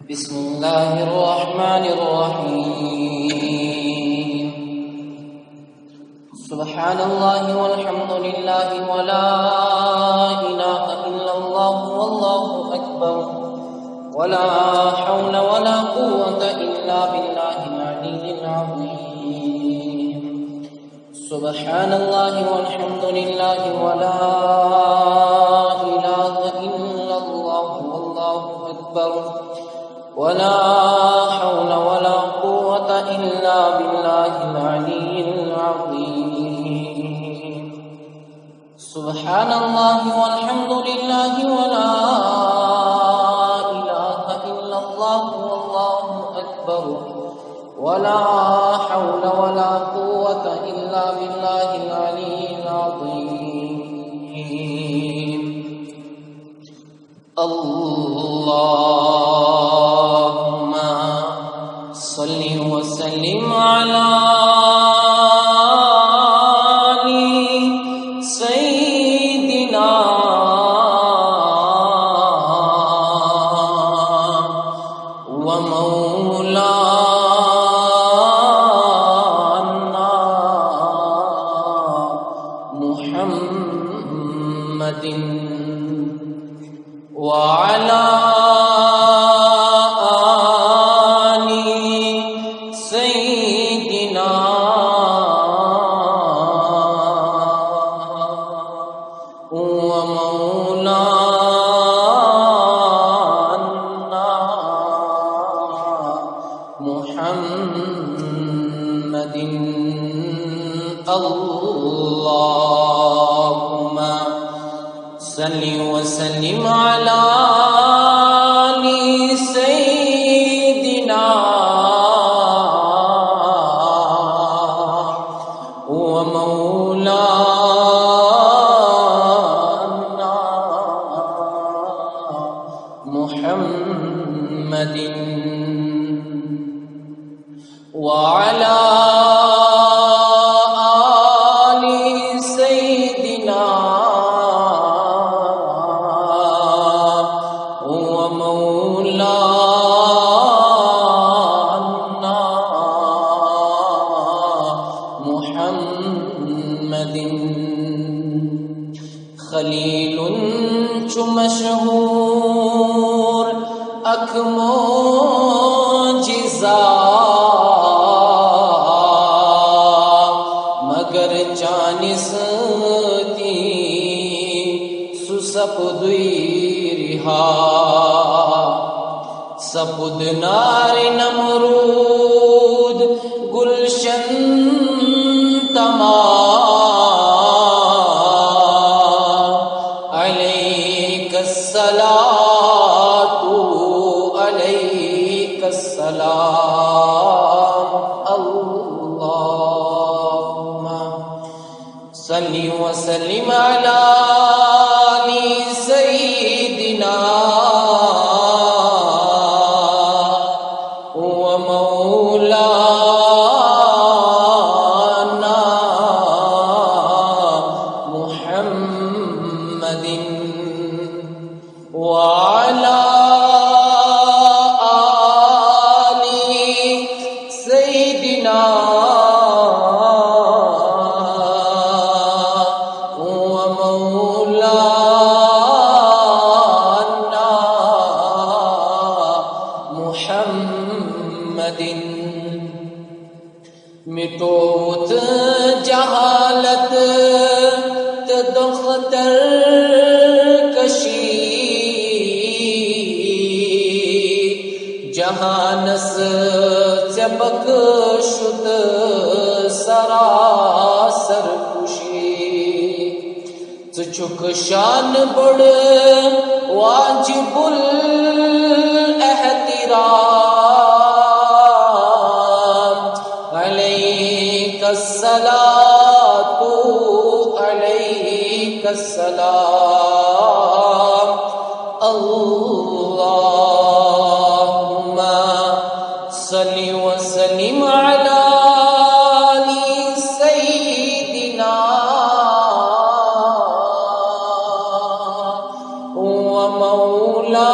بسم الله الرحمن الرحيم. سبحان الله والحمد لله ولا إله إلا الله والله أكبر ولا حول ولا قوة إلا بالله العلي العظيم. سبحان الله والحمد لله ولا إله إلا الله والله أكبر ولا حول ولا قوة إلا بالله العلي العظيم. سبحان الله والحمد لله ولا إله إلا الله والله أكبر ولا حول ولا قوة إلا بالله العلي العظيم. اللهم صل وسلم على سيدنا ومولانا محمد وعلى آل سيدنا ومولانا محمد. اللهم صل وسلم على سيدنا ومولانا محمد وعلى آل سيدنا ومولانا محمد. خلیل چو مشہور اک معجزہ مگر جانستی سسپدوی رہا سپد نار نمرود گلشن تمام علیک الصلاۃ علیک السلام. اللهم صل وسلم على سيدنا ومولانا محمد وعلى آل سيدنا ومولانا محمد. مٹوت جہالت تدختر کشی جہانس چبک شد سراسر خوشی چک شان بڑ واجب الاحترام علیک الصلاۃ علیک السلام. اللهم صل وسلم على سيدنا ومولانا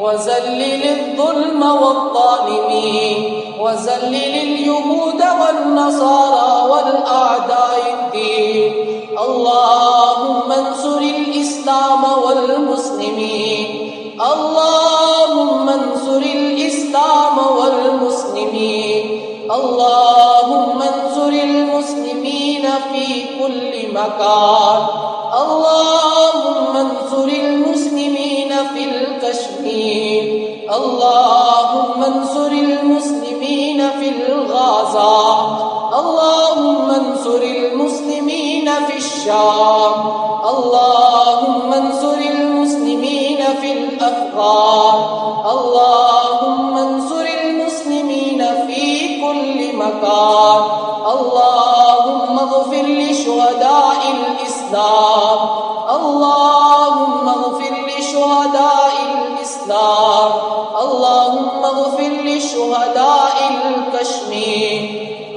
وذلل الظلم والظالمين وذلل اليهود والنصارى والأعداء الدين اللهم انصر الإسلام والمسلمين اللهم انصر الإسلام والمسلمين اللهم انصر المسلمين في كل مكان اللهم انصر المسلمين في الكشمير اللهم انصر المسلمين في الغازة اللهم انصر المسلمين في الشام اللهم انصر المسلمين في الأفغان اللهم انصر المسلمين في كل مكان اللهم اغفر لشهداء الإسلام اللهم اغفر لشهداء الإسلام اللهم اغفر لشهداء الكشمير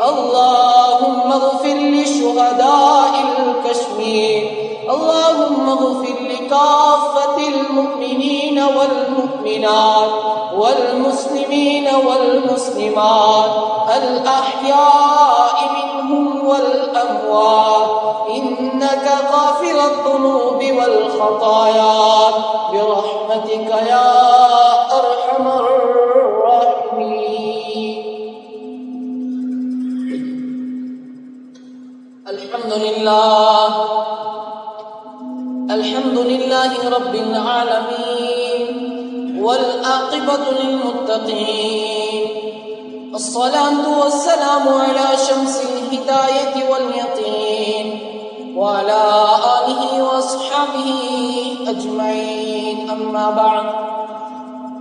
الله اللهم اغفر لشهداء الكشمير اللهم اغفر لكافة المؤمنين والمؤمنات والمسلمين والمسلمات الأحياء منهم والأموات إنك غافر الذنوب والخطايا برحمتك يا أرحم الراحمين. الحمد لله رب العالمين والعاقبة للمتقين الصلاة والسلام على شمس الهداية واليقين وعلى آله وأصحابه أجمعين أما بعد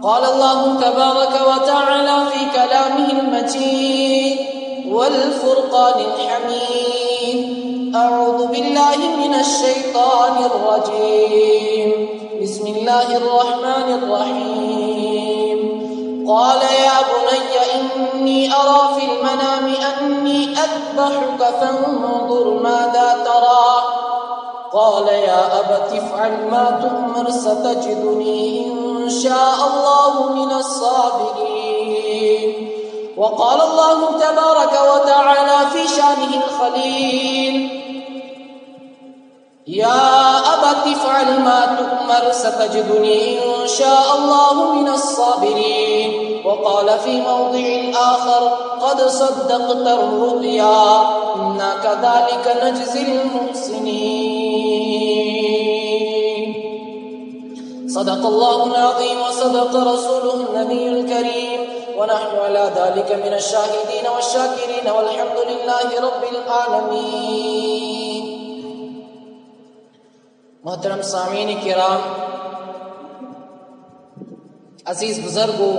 قال الله تبارك وتعالى في كلامه المجيد والفرقان الحميد أعوذ بالله من الشيطان الرجيم بسم الله الرحمن الرحيم قال يا بني إني أرى في المنام أني أذبحك فانظر ماذا ترى قال يا أبت افعل ما تؤمر ستجدني إن شاء الله من الصابرين. وقال الله تبارك وتعالى في شانه الخليل يا أبت افعل ما تؤمر ستجدني إن شاء الله من الصابرين. وقال في موضع آخر قد صدقت الرؤيا إنا كذلك نجزي المحسنين. صدق الله العظيم وصدق رسوله النبي الكريم ونحن على ذلك من الشاهدين والشاكرين والحمد لله رب العالمين. محترم سامعین کرام، عزیز بزرگوں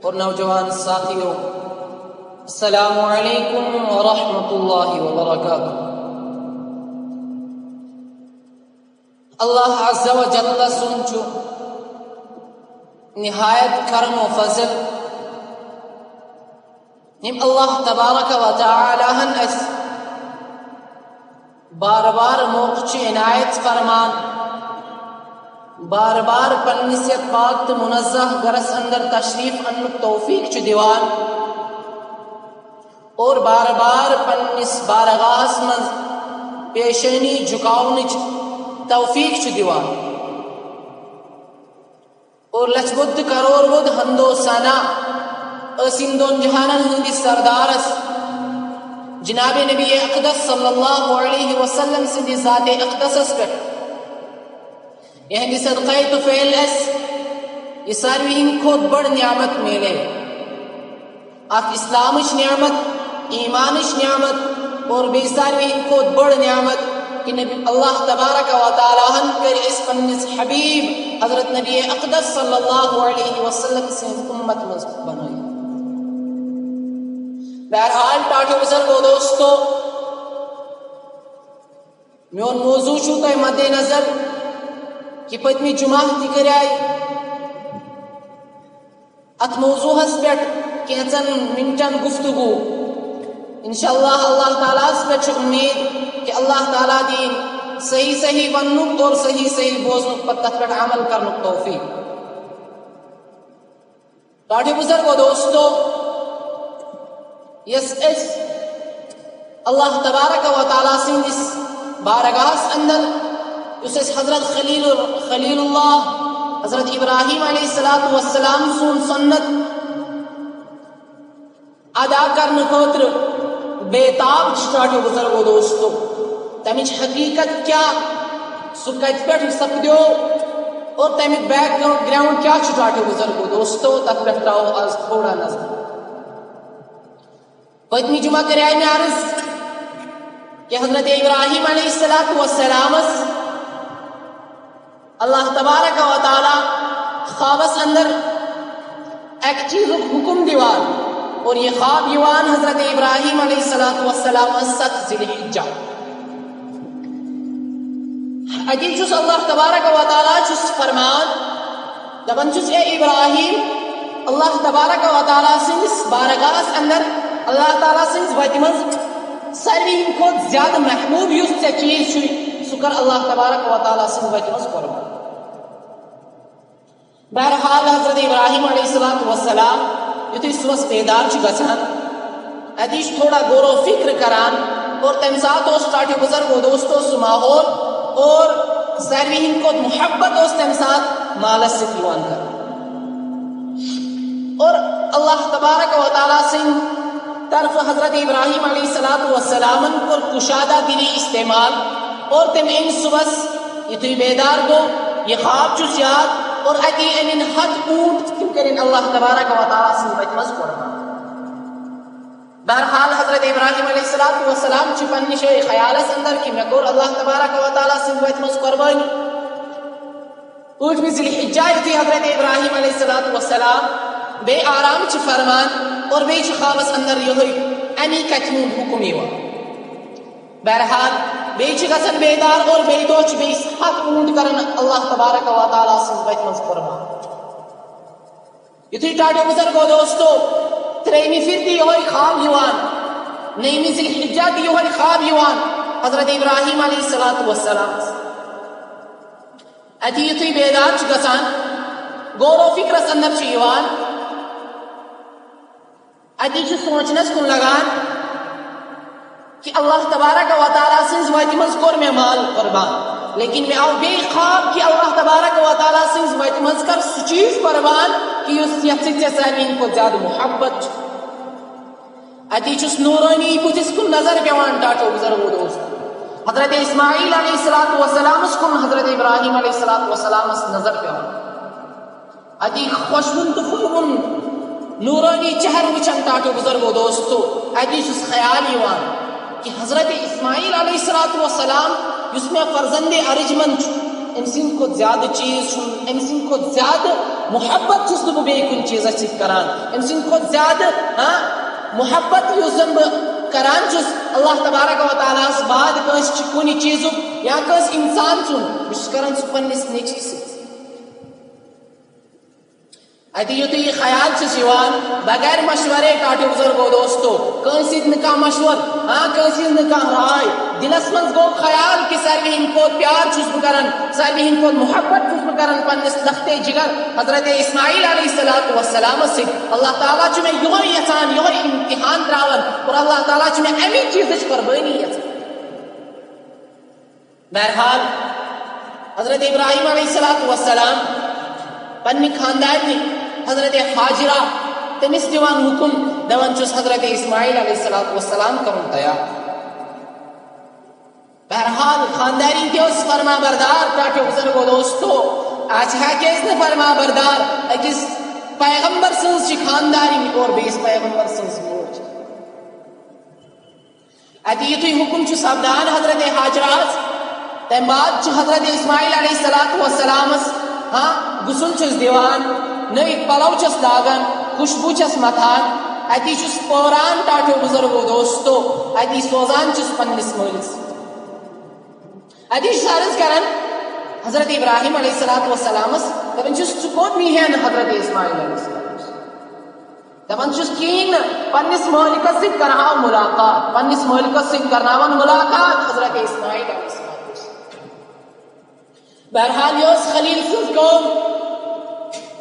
اور نوجوان ساتھیوں، السلام علیکم ورحمۃ اللہ وبرکاتہ. اللہ عز و جل سنچو نہایت کرم و فضل نم اللہ تبارک و تعالی ہن اس بار بار موقع عنایت فرمان بار بار پنسیت پاک منزہ گرس اندر تشریف ان توفیق چ دیوان اور بار بار پنس بارگاہس من پیشینی جھکاونچ توفیق چ دیوان اور لچ بدھ کرور بدھ ہندو سنا اسم دون جہانن ہندی سردارس جناب نبی اقدس صلی اللہ علیہ وسلم سندی ذات اقدس پر یہندی صدقہ تو فعل اس یہ ساروی ہند کھود بڑ نعمت میلے اک اسلامش نعمت ایمانش نعمت اور بے ساروی ہند کھود بڑ نعمت کہ نبی اللہ تبارک و تعالی ہن کر اس پنس حبیب حضرت نبی اقدس صلی اللہ علیہ وسلم سے امت مضبوط بنائی. بہرحال ٹاٹھو بزرگو دوستو، میون موضوع چھو تو مد نظر کہ پتمی جمعہ تھی کرائی ات موضوع ہس پیٹ کینچن منٹن گفتگو انشاءاللہ اللہ تعالیٰ اس پیٹ امید کہ اللہ تعالیٰ دین صحیح صحیح وننک اور صحیح صحیح بوزنک پتہ پیٹ عمل کرنک توفیق. ٹاٹھو بزرگو دوستو، یس اس اللہ تبارک و تعالیٰ سندس بارگاہس اندر اس حضرت خلیل اللہ حضرت ابراہیم علیہ السلام سون سنت ادا کرنے خاطر بےتاب چاٹو بزرگو دوستو. تمچ حقیقت کیا سو کت پہ سپدو اور تمیک بیک گراؤنڈ کیا چاٹو بزرگو دوستو تک پہ تراؤ آج تھوڑا نظر. پتمی جمعہ کرائے میں عرض کہ حضرت ابراہیم علیہ السلام اللہ تبارک و تعالی خوابس اندر ایک چیز حکم دیوان اور یہ خواب یوان حضرت ابراہیم علیہ السلام 7 ذی الحجہ اجی چس اللہ تبارک و تعالی چس فرمان دبن چس اے ابراہیم اللہ تبارک و تعالی سنس بارگاہس اندر اللہ تعالیٰ سٕنٛزِ وتہِ منٛز ساروی ہٕنٛدِ کھۄتہٕ زیادٕ محبوٗب یُس ژےٚ چیٖز چھُے سُہ کر اللہ تبارک و تعالیٰ سٕنٛزِ وتہِ منٛز قۄربان. بہرحال حضرت ابراہیم علیہ الصلوۃ والسلام یُتھُے صُبحس بیدار چھِ گژھان اتی چھُ تھوڑا غور و فکر کران اور تمہِ ساتہٕ اوس ٹاٹھہِ بُزرگ دوستو سُہ ماحول اور ساروی ہٕنٛدِ کھۄتہٕ محبت اوس تمہِ ساتہٕ مالس سۭتۍ یِوان کرنہٕ اور اللہ تبارک و تعالیٰ سٕنٛدِ طرفہٕ حضرت ابراہیم علیہ الصلوۃ والسلامن کوٚر کُشادہ دلی استعمال اور تٔمۍ أنۍ صُبحس یُتھُے بیدار گوٚو یہ خواب چھُس یاد اور اتی أنِن ہتھ اونٹ تِم کٔرِن اللہ تبارک و تعالیٰ سٕنٛزِ وتہِ منٛز قۄربان. بہرحال حضرت ابراہیم علیہ الصلوۃ والسلام چھِ پننہِ جایہِ خیالس اندر کہ مےٚ کوٚر اللہ تبارک و تعالیٰ سٕنٛزِ وتہِ منٛز قۄربٲنی. ٲٹھمہِ ذی الحجہ یُتھُے حضرت ابراہیم علیہ الصلوۃ والسلام بیٚیہِ آرام چھِ فرمان اور بیٚیہِ چھِ خوابس اندر یِہوٚے امی کتھِ ہُنٛد حُکم یِوان. بہرحال بیٚیہِ چھِ گژھان بیدار اور بیٚیہِ دۄہ چھِ بیٚیہِ ہتھ اونٹ کران اللہ تبارک و تعالیٰ سٕنٛزِ وتہِ منٛز قۄربان. یُتھُے ٹاٹھیو بُزرگو دوستو ترٛیٚیمہِ پھِرِ تہِ یِہوٚے خواب یِوان نٔیمہِ ذی الحجہ تہِ یِہوٚے خواب یِوان حضرت ابراہیم علیہ الصلوۃ والسلامس. اتی یُتھُے بیدار چھُ گژھان غور و فکرس اندر چھُ یِوان اتی چھُ سونچنس کُن لگان کہ اللہ تبارک و تعالیٰ سٕنٛزِ وتہِ منٛز کوٚر مےٚ مال قۄربان لیکن مےٚ آو بیٚیہِ خواب کہ اللہ تبارک و تعالیٰ سٕنٛزِ وتہِ منٛز کر سُہ چیٖز قۄربان کہ یُس یتھ سۭتۍ ژےٚ ساروی ہٕنٛدِ کھۄتہٕ زیادٕ محبت چھُ. اتی چھُس نورانی بُتھِس کُن نظر پیوان ٹاٹھو بُزرگو دوستو حضرت اسماعیل علیہ الصلوۃ والسلامس کُن حضرت ابراہیم علیہ الصلوۃ والسلامس نظر پیوان. اتی خۄشوُن تہٕ پھُلوُن نورانی چہر وٕچھان ٹاٹھو بُزرگو دوستو اتی چھُس خیال یِوان کہ حضرت اسماعیل علیہ الصلوۃ والسلام یُس مےٚ فرزندِ ارجمند چھُ أمۍ سٕنٛدِ کھۄتہٕ زیادٕ چیٖز چھُنہٕ أمۍ سٕنٛدِ کھۄتہٕ زیادٕ محبت چھُس نہٕ بہٕ بیٚیہِ کُنہِ چیٖزس سۭتۍ کران. أمۍ سٕنٛدِ کھۄتہٕ زیادٕ محبت یُس زن بہٕ کران چھُس اللہ تبارک و تعالیٰ ہس بعد کٲنٛسہِ چھُ کُنہِ چیٖزُک یا کٲنٛسہِ انسان سُنٛد بہٕ چھُس کران سُہ پننِس نیٚچوِ سۭتۍ. اتی یُتھُے یہِ خیال چھُس یِوان بغیر مشورے ٹاٹھیو بُزرگو دوستو کٲنٛسہِ سۭتۍ نہٕ کانٛہہ مشور کٲنٛسہِ ہٕنٛز نہٕ کانٛہہ راے دلس منٛز گوٚو خیال کہ ساروی ہٕنٛدِ کھۄتہٕ پیار چھُس بہٕ کران ساروی ہٕنٛدِ کھۄتہٕ محبت چھُس بہٕ کران پننِس لختے جگر حضرت اسماعیل علیہ الصلوۃ والسلامس سۭتۍ. اللہ تعالیٰ چھُ مےٚ یِہوٚے یژھان یِہوٚے امتحان تراوان اور اللہ تعالیٰ چھُ مےٚ امی چیٖزٕچ قۄربٲنی یژھان. بہرحال حضرت ابراہیم علیہ الصلوۃ والسلام پننہِ خاندارنہِ حضرت حاجرہ تٔمِس دِوان حُکم دپان چھُس حضرت اسماعیل علیہ الصلوۃ والسلام کرُن تیار. بہرحال خاندارین تہِ ٲس فرما بردار ٹاٹھیو بُزرگو دوستو آز ہیٚکہِ أسۍ نہٕ فرما بردار أکِس پیغمبر سٕنٛز چھِ خاندارین اور بیٚیِس پیغمبر سٕنٛز موج. اتی یُتھُے حُکم چھُ سپدان حضرت حاجرہس تمہِ بعد چھُ حضرت اسماعیل علیہ الصلوۃ والسلامس غسل چھُس دِوان نٔوۍ پلو چھس لاگان خوشبوٗ چھس متھان اتی چھُس پٲران ٹاٹھیو بُزرگو دوستو اتی سوزان چھُس پننِس مٲلِس. اتی چھُس عرض کران حضرت ابراہیم علیہ الصلوۃ والسلامس دپان چھُس ژٕ کوٚت نیٖہن حضرت اسماعیل علیہ السلام دپان چھُس کِہیٖنۍ نہٕ پننِس مٲلکس سۭتۍ کرہاو مُلاقات پننِس مٲلکس سۭتۍ کرناون مُلاقات حضرت اسماعیل علیہ السلام. بہرحال یہِ ٲس خلیل سٕنٛز کٲم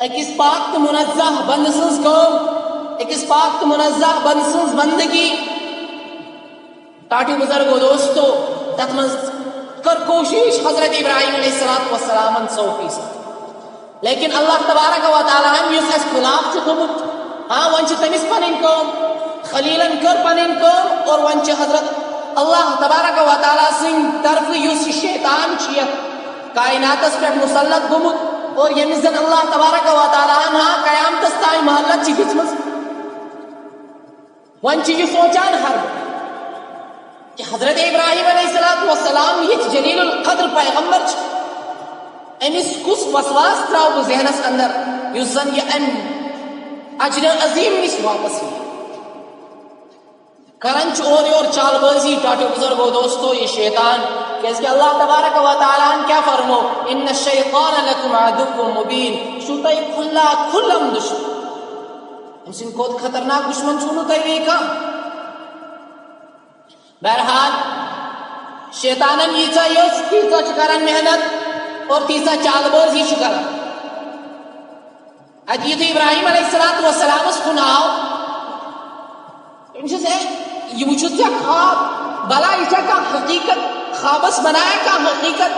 أکِس پاک تہٕ مُنزہ بندٕ سٕنٛز کٲم أکِس پاک تہٕ مُنزہ بندٕ سٕنٛز بندگی. ٹاٹھیو بُزرگو دوستو تتھ منٛز کٔر کوٗشش حضرت ابراہیم علیہ الصلوۃ والسلامن 100% لیکن اللہ تبارک و تعالیٰ ہن یُس اَسہِ خلاف چھُ گوٚمُت وۄنۍ چھِ تٔمِس پنٕنۍ کٲم خلیلن کٔر پنٕنۍ کٲم اور وۄنۍ چھِ حضرت اللہ تبارک و تعالیٰ سٕنٛدِ طرفہٕ یُس یہِ شیطان چھُ یتھ کائناتس پٮ۪ٹھ مُسلط گوٚمُت اور ییٚمِس زن اللہ تبارک و تعالیٰ ہن قیامتس تام مہلت چھِ دِژمٕژ وۄنۍ چھُ یہِ سونچان ہر کہ حضرت ابراہیم علیہ الصلوۃ والسلام یِتھ جلیل القدر پیغمبر چھِ أمِس کُس وسواس تراو بہٕ ذہنس اندر یُس زن یہِ امہِ اجرِ عظیٖم نِش واپس یی. کران چھُ اورٕ یورٕ چال بٲزی ٹاٹھیو بُزرگو دوستو یہِ شیطان کیازِ کہ اللہ تبارک و تعالیٰ ہن کیاہ فرمو ان الشیطان لکم عدو مبین چھُو تۄہہِ کھُلا کھُلم دُشمن أمۍ سٕنٛدِ کھۄتہٕ خطرناک دُشمن چھُو نہٕ تۄہہِ بیٚیہِ کانٛہہ. بہرحال شیطانن ییژا یوژ تیژا چھ کران محنت اور تیژا چال بازی چھ کران. اتہ یتھُے ابراہیم علیہ الصلوۃ والسلامس کُن آو أمِس یہ وٕچھِتھ ژےٚ خواب بلا یہ چھا کانٛہہ حقیقت خوابس بنایا کانٛہہ حقیقت.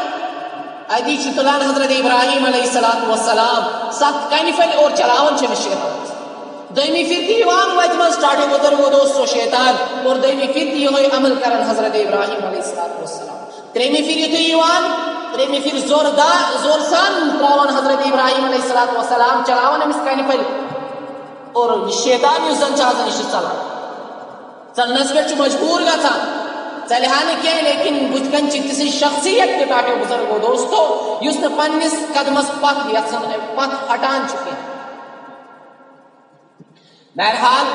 ادی چھ تلان حضرت ابراہیم علیہ الصلوۃ والسلام 7 کنہِ پھٔلۍ اور چلاوان چھٔمِس شیطان. دویمہِ پھِرِ تہِ یِوان وتہِ منٛز ٹاٹھے بُزرگو دوستو شیطان اور دویمہِ پھِرِ تہِ یِہوے عمل کران حضرت ابراہیم علیہ الصلوۃ والسلام. ترٛیٚیمہِ پھِرِ یِتھُے یِوان ترٛیٚیمہِ پھِرِ زور سان تراوان حضرت ابراہیم علیہ الصلوۃ والسلام چلاوان أمِس کنہِ پھٔلۍ اور یہِ شیطان یُس زن چھُ آسان یہِ چھُ ژلان ژلنس پٮ۪ٹھ چھُ مجبوٗر گژھان. ژلہِ نہٕ کینٛہہ لیکن بُتھِ کَنہِ چھِ تِژھٕے شخصیت تہِ ٹاٹھے بُزرگو دوستو یُس نہٕ پننِس قدمس پتھ یژھان پتھ ہٹان چھُ کینٛہہ. بہرحال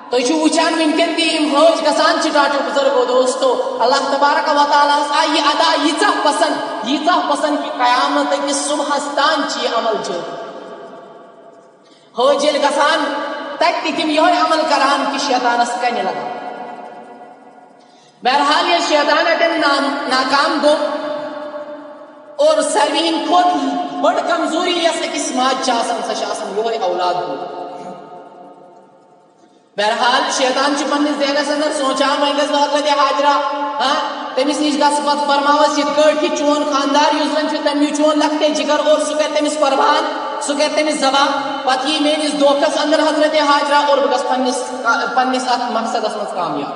تُہۍ چھِو وٕچھان وٕنکٮ۪ن تہِ یِم حٲج گژھان چھِ ٹاٹھے بُزرگو دوستو اللہ تبارک و تعالیٰ ہس آیہِ یہِ ادا ییٖژاہ پسند کہ قیامت أکِس صبحس تام چھِ یہِ عمل جٲری. حٲج ییٚلہِ گژھان تتہِ تہِ تِم یِہوے عمل کران کہ شیطانس کنہِ لگان. بہرحال یہ شیطان اتن ناکام گو اور ساروی ہند کھۄتہٕ بٔڑ کمزوری یس أکِس ماجہِ چھِ آسان سۄ چھِ آسان یِہوے اولاد گو. بہرحال شیطان چھُ پننِس ذہنس اندر سونچان وۄنۍ گژھٕ بہٕ حضرت حاجرہ تٔمِس نِش گژھٕ پتہٕ فرماوس یِتھ کٲٹھۍ کہِ چون خاندار یُس زن چھُ تٔمۍ چون لختے جگر اور سُہ کرِ تٔمِس قربان سُہ کرِ تٔمِس ذبح. پتہٕ یی میٲنِس دھوکس اندر حضرت حاجرہ اور بہٕ گژھٕ پننِس اتھ مقصدس منٛز کامیاب.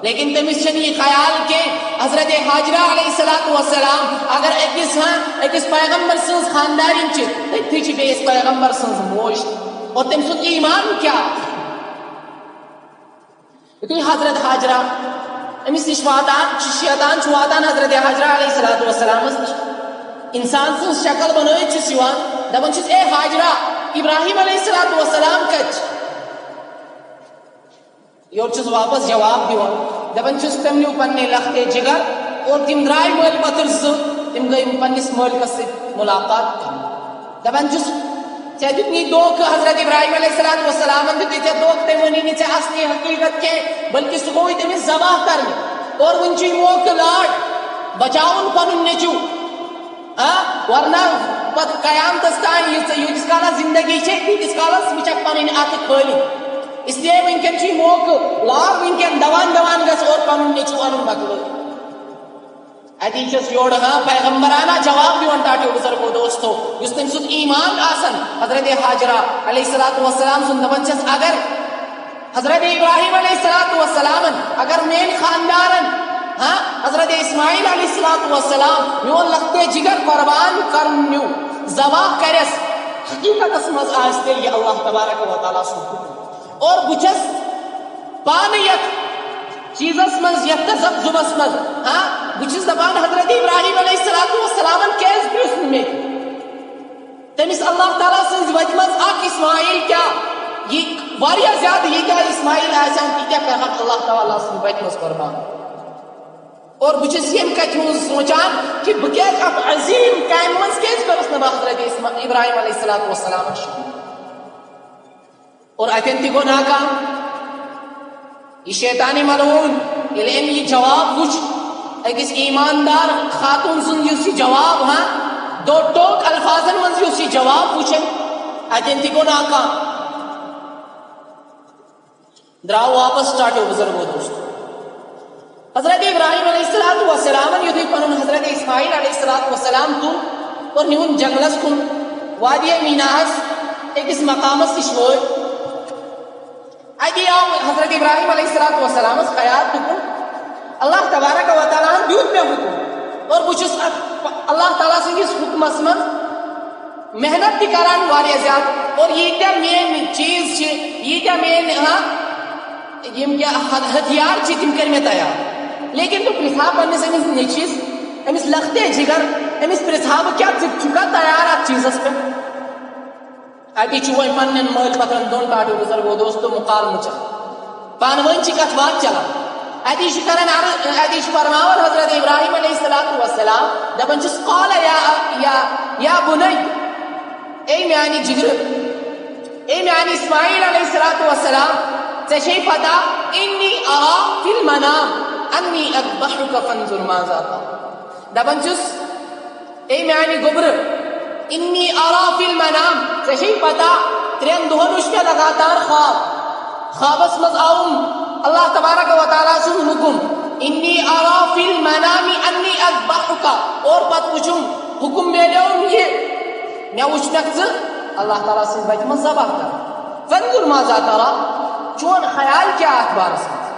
لیکن تٔمِس چھنہٕ یہِ خیال کینٛہہ حضرت حاجرہ علیہ الصلوۃ والسلام اگر أکِس پیغمبر سٕنٛز خاندارِنۍ چھِ تٔتھی چھِ بیٚیِس پیغمبر سٕنٛز موج اور تٔمۍ سُنٛد ایمان کیٛاہ. یُتھُے حضرت حاجرہ أمِس نِش واتان چھُ شیطان چھُ واتان حضرت حاجرہ علیہ الصلوۃ والسلامس نِش انسان سٕنٛز شکل بنٲیِتھ چھُس یِوان دپان چھُس اے حاجرہ ابراہیم علیہ الصلوۃ والسلام کتہِ چھِ. یورٕ چھُس واپس جواب دِوان دپان چھُس تٔمۍ نیوٗ پننہِ لختے جگر اور تِم درٛاے مٲلۍ پتھر زٕ تِم گٔے پننِس مٲلکس سۭتۍ ملاقات کرنہِ. دپان چھُس ژےٚ دیُتنی دھوکہٕ حضرت ابراہیم علیہ الصلوۃ والسلامن دیُتے ژےٚ دھوکہٕ تٔمۍ ؤنی نہٕ ژےٚ اصلی حقیقت کینٛہہ بلکہ سُہ گوٚوُے تٔمِس ذبح کرنہِ اور وُنہِ چھُے موقعہٕ لاٹ بچاوُن پنُن نیٚچوٗ ورنہ پتہٕ قیامتس تانۍ ییٖتِس کالس زندگی چھے تیٖتِس کالس وٕچھکھ پنٕنۍ اَتھٕ خٲلی. اس لیے وٕنکٮ۪ن چھُے موقعہٕ لاگ وٕنکٮ۪ن دوان گژھ اور پنُن نیٚچوٗ انُن مۄکلٲیِتھ. اتی چھس یورٕ پیغمبرانہ جواب دِوان ٹاٹھے بُزرگو دوستو یُس تٔمۍ سُنٛد ایمان آسان حضرت حاجرہ علیہ الصلوۃ والسلام سُنٛد دپان چھس اگر حضرت ابراہیم علیہ الصلوۃ والسلامن اگر میٲنۍ خاندارن حضرت اسماعیل علیہ الصلوۃ والسلام میون لختے جگر قربان کرنیو ذبح کرس حقیقتس منٛز آسہِ تیٚلہِ یہِ اللہ تبارک و تعالیٰ سُنٛد حُکم اور بہٕ چھس پانہٕ یتھ چیزس منٛز یتھ تذبذبس منٛز بہٕ چھس دپان حضرت ابراہیم علیہ الصلوۃ والسلامن کیازِ پرٛژھ نہٕ مےٚ تٔمِس اللہ تعالیٰ سٕنٛزِ وتہِ منٛز اکھ اسماعیل کیٛاہ یہِ واریاہ زیادٕ ییٖتیٛاہ اسماعیل آسن تیٖتیٛاہ کرہکھ اللہ تعالیٰ سٕنٛزِ وتہِ منٛز قربان. اور بہٕ چھس ییٚمہِ کتھِ ہُنٛد سونچان کہِ بہٕ کیازِ اتھ عظیٖم کامہِ منٛز کیازِ کٔرٕس نہٕ بہٕ حضرت ابراہیم علیہ الصلوۃ والسلامن شریٖک اور اتٮ۪ن تہِ گوٚو ناکام. یہ شیطانِ ملعون ییٚلہِ أمۍ یہِ جواب وٕچھ أکِس ایماندار خاتوٗن سُنٛد یُس یہِ جواب دو ٹوک الفاظن منٛز یُس یہِ جواب وٕچھن اتٮ۪ن تہِ گوٚو ناکام. درٛاو واپس ٹاٹھے بُزرگو دوستو حضرت ابراہیم علیہ الصلوۃ والسلامن یُتھُے پنُن حضرت اسماعیل علیہ الصلوۃ والسلام تُل اور نیوٗن جنگلس کُن وادیہ میٖناہس أکِس مقامس نِش وٲتۍ اتی آو حضرت ابراہیم علیہ الصلوۃ والسلامس خیال دوٚپُن اللہ تبارک و تعالیٰ ہن دیُت مےٚ حُکم اور بہٕ چھُس اللہ تعالیٰ سٕنٛدِس حُکمس منٛز محنت تہِ کران واریاہ زیادٕ اور ییٖتیٛاہ میٲنۍ چیٖز چھِ ییٖتیٛاہ میٲنۍ یِم کیٛاہ ہتھیار چھِ تِم کٔرۍ مےٚ تیار لیکن بہٕ پرژھٕ ہا پننِس أمِس نیٚچوِس أمِس لختے جگر أمِس پرژھٕ ہا بہٕ کیٛاہ ژٕ چھُکھا تیار اتھ چیٖزس پٮ۪ٹھ. اتی چھُ وۄنۍ پننٮ۪ن مٲلۍ پترن دۄن ٹاٹھے بُزرگو دوستو مُکالمہٕ چلان پانہٕ ؤنۍ چھِ کتھ باتھ چلان. اتی چھُ کران اتی چھُ فرماوان حضرت ابراہیم علیہ الصلوۃ والسلام دپان چھُس قال یا بُنَے اے میانہِ جگرٕ اے میانہِ اسماعیل علیہ الصلوۃ والسلام ژےٚ چھے پتہ انی ارا فی المنام انی اذبحک فانظر ماذا ترى. دپان چھس اے میانی گوبر انی ارا فی المنام ژےٚ پتہ 3 دۄہن وٕچھ مےٚ لگاتار خوابس منٛز آوُم اللہ تبارک و تعالیٰ سُنٛد حکم انی ارا فی المنام انی اذبحک اور پتہٕ وٕچھُم حکم میلیوم یہ مےٚ وٕچھنکھ ژٕ اللہ تعالیٰ سٕنٛدِ وتہِ منٛز ذبح کران. فانظر ماذا ترى چون خیال کیا اتھ بارس منٛز.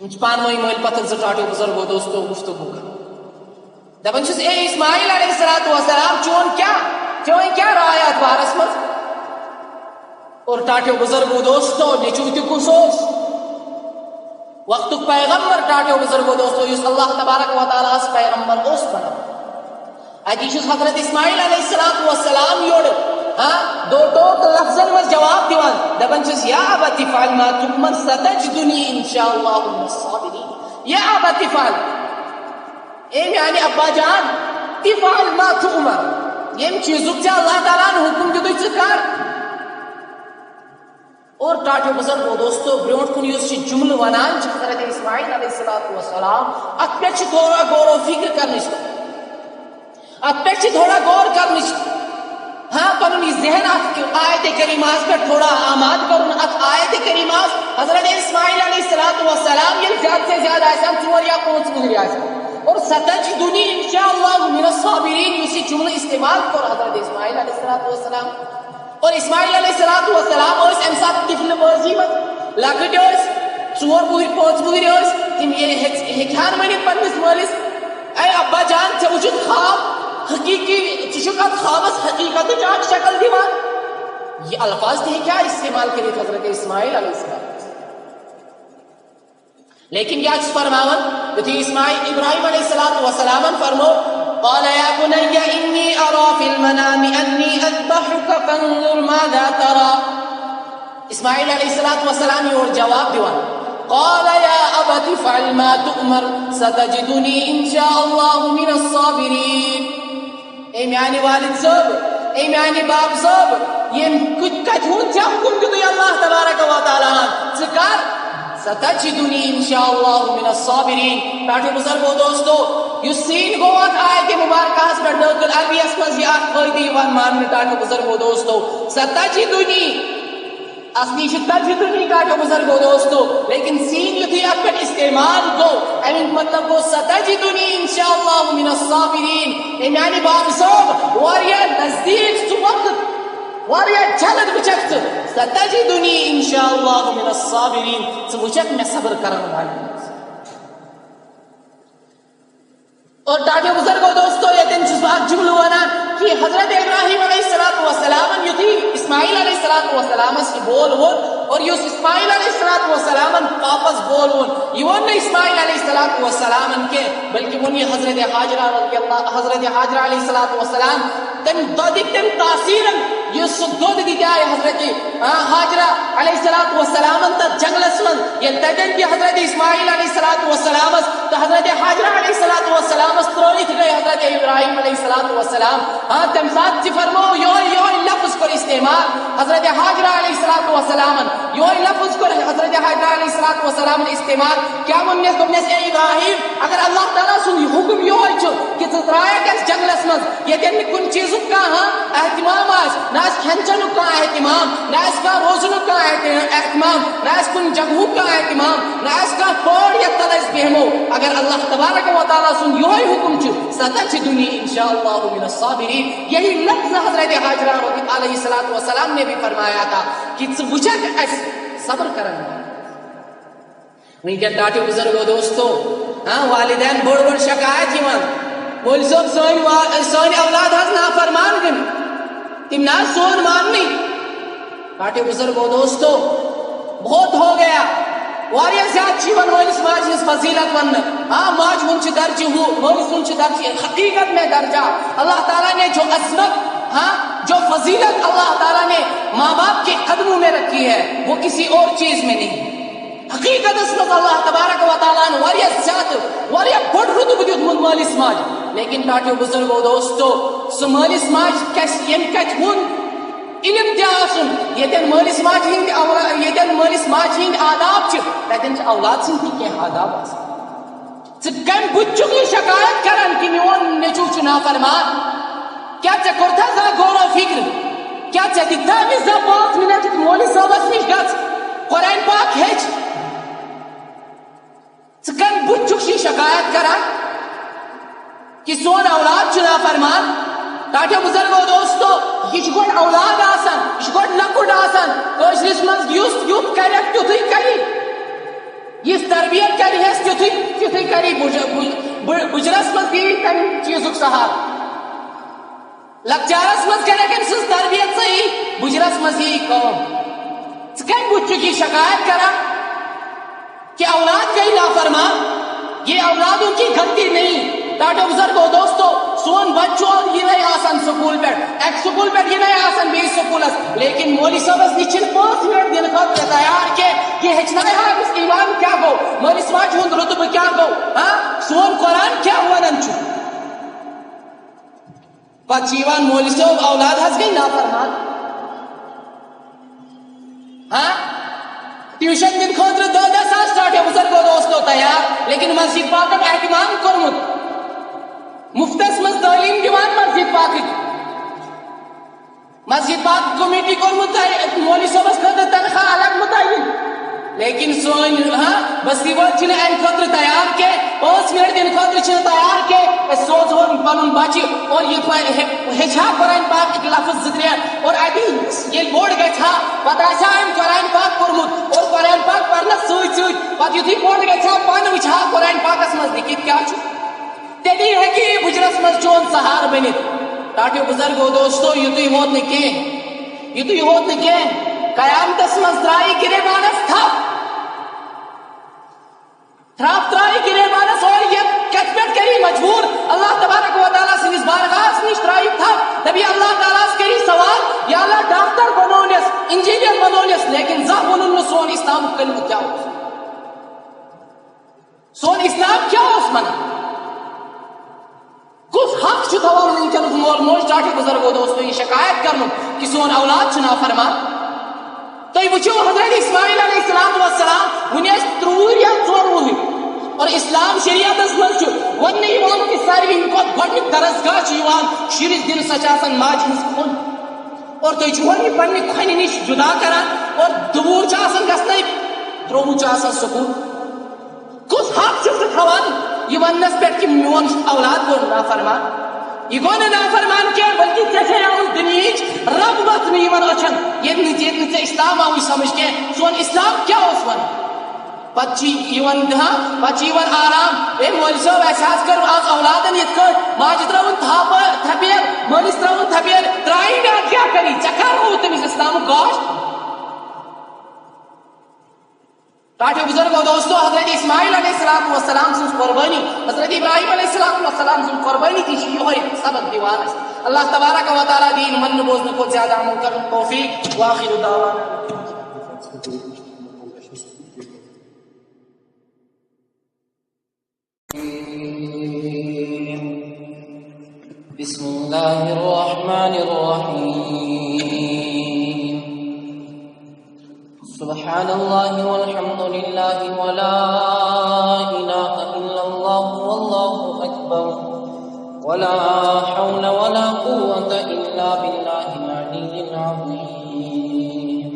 ہم چھِ پانہٕ ؤنۍ مٲلۍ پتہٕ زٕ ٹاٹیو بزرگو دوستو گفتگو کران. دپان چھُس اے اسماعیل علیہ السلام چون کیا رائے اتھ بارس منٛز. اور ٹاٹیو بزرگو دوستو نیچو تہِ کُس اوس وقتُک پیغمبر ٹاٹیو بزرگو دوستو یُس اللہ تبارک و تعالیٰ ہس پیغمبر اوس بنان. اتی چھُس حضرت اسماعیل علیہ السلام یورٕ دو ٹوک لفظن مز جواب دیوان دپان چھس یا ابت افعل ما تؤمر ستجدنی ان شاء اللہ من الصابرین. یا ابت افعل اے میانی ابا جان افعل ما تؤمر یم چیزک ژےٚ اللہ تعالیٰ ہن حکم دیُتُے ژٕ کر. اور ٹاٹیو بزرگو دوستو برونٹ کن یُس یہ جملہ ونان چھ حضرت اسماعیل علیہ السلام ات پہ تھوڑا غور و فکر کرنچ ات پہ تھوڑا غور کرنچ پن یہ ذہن ات آیت کریمہ پہ تھوڑا آماد کرن. ات آیت کریمہ حضرت اسماعیل علیہ السلام یہ زیادہ سے زیادہ آسان 4 یا 5 گزری آسان اور ستجدنی انشاءاللہ من الصابرین یہ جملہ استعمال کر حضرت اسماعیل علیہ السلام. اور اسماعیل علیہ السلام ام سات طفل بازی مز لکٹ 4 وہر 5 وہر تم یہ ہیکان ورنت پنس مالس اے ابا جان ژےٚ وٕچھُتھ خواب حقیقی ژٕ ات خوابس حقیقت شکل دیوان. یہ الفاظ تہ کیا استعمال کرت حضرت اسماعیل علیہ السلام. لیکن کیا فرماون یتھی اسماعیل ابراہیم علیہ السلام فرمو قال يا بني إني أرى في المنام أني أذبحك فانظر ماذا ترى. اسماعیل علیہ السلام اور جواب دیوان قال يا أبت افعل ما تؤمر ستجدني إن شاء الله من الصابرين. اے میانی والد صاحب اے میانی باپ صاحب یم کت ہون ژےٚ حکم دیُتُے اللہ تبارک و تعالیٰ ژٕ کر ستجدنی انشاءاللہ من الصابرین. ٹاٹھو بزرگو دوستو یُس سین گو ات آیت مبارکہ پہ داخل عربیس مز یہ فائدہ یوان ماننے ٹاٹھو بزرگو دوستو ستجدنی اصلی تجدنی ٹاٹھو بزرگو دوستو لیکن سین یتھی ات پہ استعمال گو امیک مطلب گو ستجدنی انشاءاللہ من الصابرین. اے میانی باپ صاحب واریاہ نزدیک ژٕ وقت واریاہ جلد وچھکھ ژٕ ستجدنی انشاءاللہ من الصابرین ژٕ وچھکھ مے صبر کرن والٮ۪ن منٛز. اور ٹاٹھو بزرگو دوستو یتن چھس بہٕ اکھ جملہٕ ونان کہ حضرت ابراہیم علیہ السلام یتھی اسماعیل علیہ السلام یہ بول وون اور یس اسماعیل علیہ السلام واپس بول وون یہ ون اسماعیل علیہ السلام کی بلکہ ون یہ حضرت حاجرہ علیہ السلام تم دودک تم تاثیر یہ سہ دود دتائے حضرت حاجرہ علیہ السلام تر جنگلس من یہ تتن بھی حضرت اسماعیل علیہ السلام تو حضرت حاجرہ علیہ السلام ترت گئے حضرت ابراہیم علیہ السلام تم سات فرمو یہ لفظ کر استعمال حضرت حاجرہ علیہ السلام یہ لفظ کر حضرت حاجرہ علیہ السلام استعمال کیا ونس دس اے ابراہیم اگر اللہ تعالیٰ سن حکم یہ کہ ترائک اس جنگلس من یتن کن چیز اہتمام نہ کھین چن کا اہتمام نہ روزن کا اہتمام نہ کن جگہ کا اہتمام نہ پوڑ یا تلس بہمو اگر اللہ تبارک و تعالیٰ سن یہ حکم ستجدنی انشاءاللہ من الصابرین. یہی لفظ حضرت حاجرہ علیہ السلام نے بھی فرمایا تھا کہ وچھک اس صبر کرن. ونکن ٹاٹھو بزرگو دوستو والدین بڑ بڑ شکایت یوان مول صاحب سن اولاد حض نافرمان گن تم نہ سون ماننی. ٹاٹھو بزرگو دوستو بہت ہو گیا واریاہ زیادہ چیون مالس ماج ہز فضیلت ون ماج ہن درجہ ہو مالس ہن درجہ حقیقت میں درجہ اللہ تعالیٰ نے جو عظمت جو فضیلت اللہ تعالیٰ نے ماں باپ کے قدموں میں رکھی ہے وہ کسی اور چیز میں نہیں. حقیقت اس میں اللہ تبارک و تعالیٰ نے واریاہ زیادہ واریاہ بڑ رتبہ دیتمت مالس ماج. لیکن ٹاٹھو بزرگو دوستو سہ مالس ماج یم کت ون علم تہ آسن یتن مالس ماجہ ہند آداب تتن اولاد سند تہ کینٛہہ آداب آسان کم بت یہ شکایت کران کہ میون نیچو نافرمان کیا ژے کورتھا زانٛہہ غور و فکر کیا ژے دِتھا أمِس 5 منٹ مولوی صٲبس نش گژھ قرآن پاک ہیٚچھ ژٕ کم بت یہ شکایت کران کہ سون اولاد نافرمان ٹاٹھیو بزرگو دوستو یہ گۄڈٕ اولاد آسان یہ گۄڈٕ لۄکُٹ آسان کٲشرِس منٛز یُس یُتھ کرٮ۪کھ تیُتھُے کری یِژھ تربیت کرِہس تیُتھُے کری بُجرس منٛز دِیہِ تمہِ چیٖزُک سہارٕ لۄکچارس منٛز کرٮ۪کھ أمۍ سٕنٛز تربیت صحیح بُجرس منٛز یی کٲم ژٕ کمہِ بُتھِ چھُکھ یہ شکایت کران کہ اولاد گئی نافرمان یہ اولادوں کی غلطی نہیں ٹاٹو بزرگو دوستو سون بچو یہ نہیں آسان سکول پہ ایک سکول پہ یہ نہیں آسان بیس سکولس لیکن مولوی صاحبس نش 5 منٹ دن خاطر تیار کہ یہ ہچنائے ہا اس ایمان کیا گو مولوی ماجہ ہند رتبہ کیا گو سون قرآن کیا ونان چھ پتہ مولوی صاحب اولاد حض گئی نافرمان ٹیوشن دن خاطر 10 ساس ٹاٹو بزرگو دوستو تیار لیکن مسجد پاک اہتمام کورمت مفتس مز تعلیم دیوان مسجد پاک کمیٹی کورمت مولوی صاحبس خاطر تنخواہ الگ متعین لیکن سون بستی وال چھنہ امہ خاطر تیار کہ 5 منٹ دن خاطر چھنہ تیار کہ اس سوزون پنن بچہ اور یہ ہیچھا قرآن پاک ایک لفظ 2-3 اور ابھی یہ بوڑ گھا پتہ آسا ام قرآن پاک پورمت اور قرآن پاک پرنس پتہ یتھے بوڑ گھا پان وچھا قرآن پاکس مز لکھت کیا تیلی ہیکہ بجرس مز چون سہار بنت ٹاٹو بزرگو دوستو یتھے ہوت نہ قیامتس مز ترائی گریبانس تھپ ترائی گریبانس اور یہ کت پہ کری مجبور اللہ تبارک و تعالیٰ سندس بارگاہس نش ترائی تھپ دبی اللہ تعالیٰ کری سوال یا اللہ ڈاکٹر بنونس انجینئر بنونس لیکن زہ ونن سون اسلام کلمہ کیا سون اسلام کیا من کس حق تھوان ونکس مول موج ٹاٹو بزرگو دوستو یہ شکایت کرن کہ سون اولاد نافرمان تھی وچو حضرت اسماعیل علیہ السلام ونیس 3 یا 4 وہر اور اسلام شریعت مز ون کہ ساروی کھت گۄڈنیُک درسگاہ شرس دن سا ماجہ ہز کھن اور تھی یہ پنہ کھنہ نش جدا کران اور دور گھن تروہ سکول کس حق تھوان یہ ونس پہ کہ میون اولاد گو نافرمان یہ گو نافرمان کی بلکہ ٹھیک آؤ دنیا رب وقت اچھن یہ اسلام آو سمجھ کے سون اسلام کیا ون پہ آرام اے مول صاحب اہس کر آز اولادن یہ ماجہ ترون تھپیر مالس ترون تھپیر ترائی نا کیا کری ٹھیک تمس اسلام گوشت ٹاٹو بزرگو دوستو حضرت اسماعیل علیہ السلام سن قربانی حضرت ابراہیم علیہ السلام سن قربانی تھی یہ سبق دیوان اللہ تبارک و تعالیٰ دین من بوزن کو زیادہ عمل کرن توفیق واخر دعوانا بسم اللہ الرحمن الرحیم سبحان اللہ والحمد للہ ولا الہ الا اللہ واللہ اکبر ولا حول ولا قوة الا باللہ العلی العظیم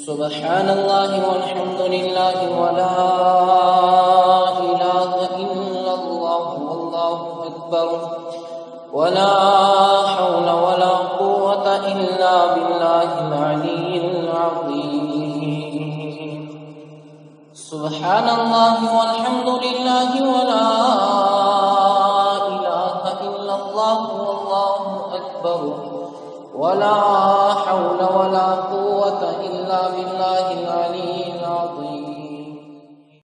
سبحان اللہ والحمد للہ ولا الہ الا اللہ واللہ اکبر ولا حول ولا قوة الا باللہ العلی العظیم سبحان اللہ والحمد للہ ولا الہ الا اللہ واللہ اکبر ولا حول ولا قوة الا باللہ العلی